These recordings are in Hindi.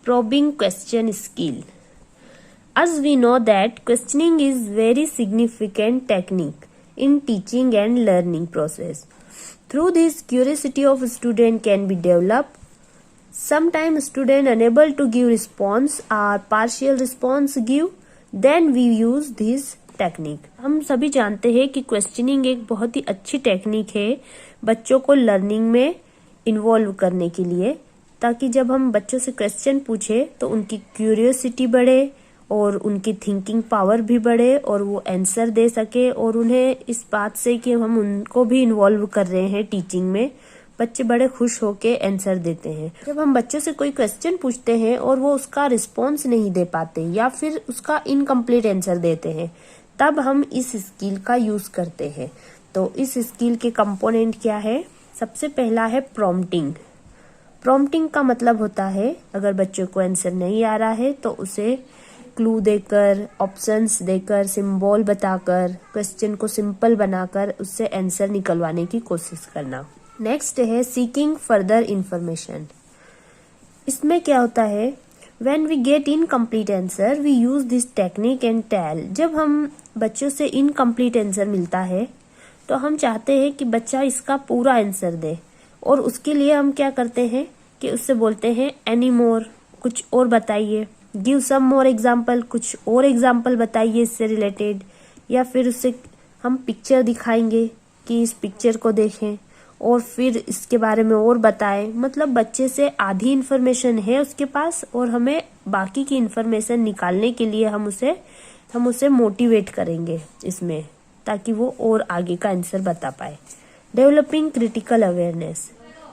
probing question skill. As we know that questioning is very significant technique in teaching and learning process. Through this, curiosity of student can be developed. Sometimes student unable to give response or partial response give, then we use this technique. हम सभी जानते हैं कि क्वेश्चनिंग एक बहुत ही अच्छी टेक्निक है बच्चों को लर्निंग में इन्वॉल्व करने के लिए, ताकि जब हम बच्चों से क्वेश्चन पूछे तो उनकी क्यूरियोसिटी बढ़े और उनकी थिंकिंग पावर भी बढ़े और वो आंसर दे सके, और उन्हें इस बात से कि हम उनको भी इन्वॉल्व कर रहे हैं टीचिंग में, बच्चे बड़े खुश होके आंसर देते हैं. जब हम बच्चों से कोई क्वेश्चन पूछते हैं और वो उसका रिस्पॉन्स नहीं दे पाते या फिर उसका इनकम्प्लीट आंसर देते हैं, तब हम इस स्किल का यूज करते हैं. तो इस स्किल के कंपोनेंट क्या है? सबसे पहला है प्रॉम्प्टिंग. प्रॉम्प्टिंग का मतलब होता है अगर बच्चों को आंसर नहीं आ रहा है तो उसे क्लू देकर, ऑप्शंस देकर, सिंबल बताकर, क्वेश्चन को सिंपल बनाकर उससे आंसर निकलवाने की कोशिश करना. नेक्स्ट है सीकिंग फर्दर इंफॉर्मेशन. इसमें क्या होता है? When we get incomplete answer, we use this technique and tell. जब हम बच्चों से इनकम्प्लीट आंसर मिलता है तो हम चाहते हैं कि बच्चा इसका पूरा आंसर दे, और उसके लिए हम क्या करते हैं कि उससे बोलते हैं एनी मोर, कुछ और बताइए, गिव सम मोर एग्जाम्पल, कुछ और एग्जाम्पल बताइए इससे रिलेटेड, या फिर उससे हम पिक्चर दिखाएंगे कि इस पिक्चर को देखें और फिर इसके बारे में और बताएं. मतलब बच्चे से आधी इन्फॉर्मेशन है उसके पास और हमें बाकी की इन्फॉर्मेशन निकालने के लिए हम उसे मोटिवेट करेंगे इसमें, ताकि वो और आगे का आंसर बता पाए. Developing critical awareness.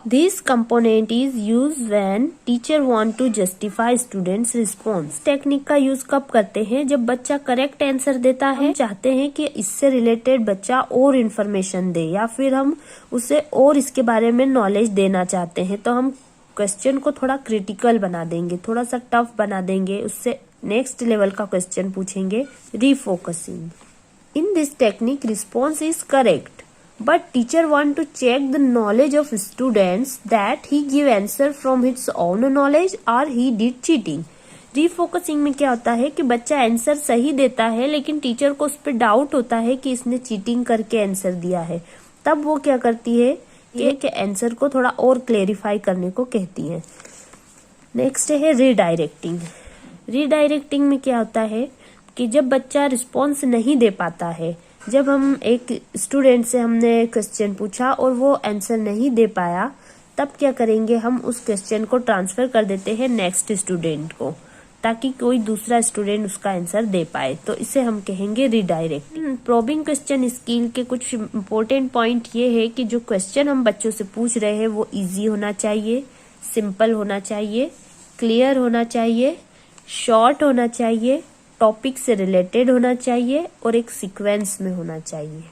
This component is use when teacher want to justify students response. Technique का यूज कब करते हैं? जब बच्चा करेक्ट आंसर देता है, हम चाहते हैं कि इससे रिलेटेड बच्चा और इन्फॉर्मेशन दे, या फिर हम उसे और इसके बारे में नॉलेज देना चाहते हैं, तो हम क्वेश्चन को थोड़ा क्रिटिकल बना देंगे, थोड़ा सा टफ बना देंगे, उससे नेक्स्ट लेवल का क्वेश्चन पूछेंगे. Refocusing. In this technique response is correct, but teacher want to check the knowledge of students that he give answer from his own knowledge or he did cheating. रीफोकसिंग में क्या होता है कि बच्चा आंसर सही देता है लेकिन टीचर को उस पर डाउट होता है कि इसने चीटिंग करके आंसर दिया है. तब वो क्या करती है कि आंसर को थोड़ा और क्लेरिफाई करने को कहती है. नेक्स्ट है रीडायरेक्टिंग. रीडायरेक्टिंग में क्या होता है कि जब बच्चा रिस्पॉन्स नहीं दे पाता है, जब हम एक स्टूडेंट से हमने क्वेश्चन पूछा और वो आंसर नहीं दे पाया, तब क्या करेंगे? हम उस क्वेश्चन को ट्रांसफर कर देते हैं नेक्स्ट स्टूडेंट को, ताकि कोई दूसरा स्टूडेंट उसका आंसर दे पाए. तो इसे हम कहेंगे रीडायरेक्टिंग. प्रोबिंग क्वेश्चन स्किल के कुछ इम्पोर्टेंट पॉइंट ये है कि जो क्वेश्चन हम बच्चों से पूछ रहे हैं वो इजी होना चाहिए, सिंपल होना चाहिए, क्लियर होना चाहिए, शॉर्ट होना चाहिए, टॉपिक से रिलेटेड होना चाहिए और एक सीक्वेंस में होना चाहिए.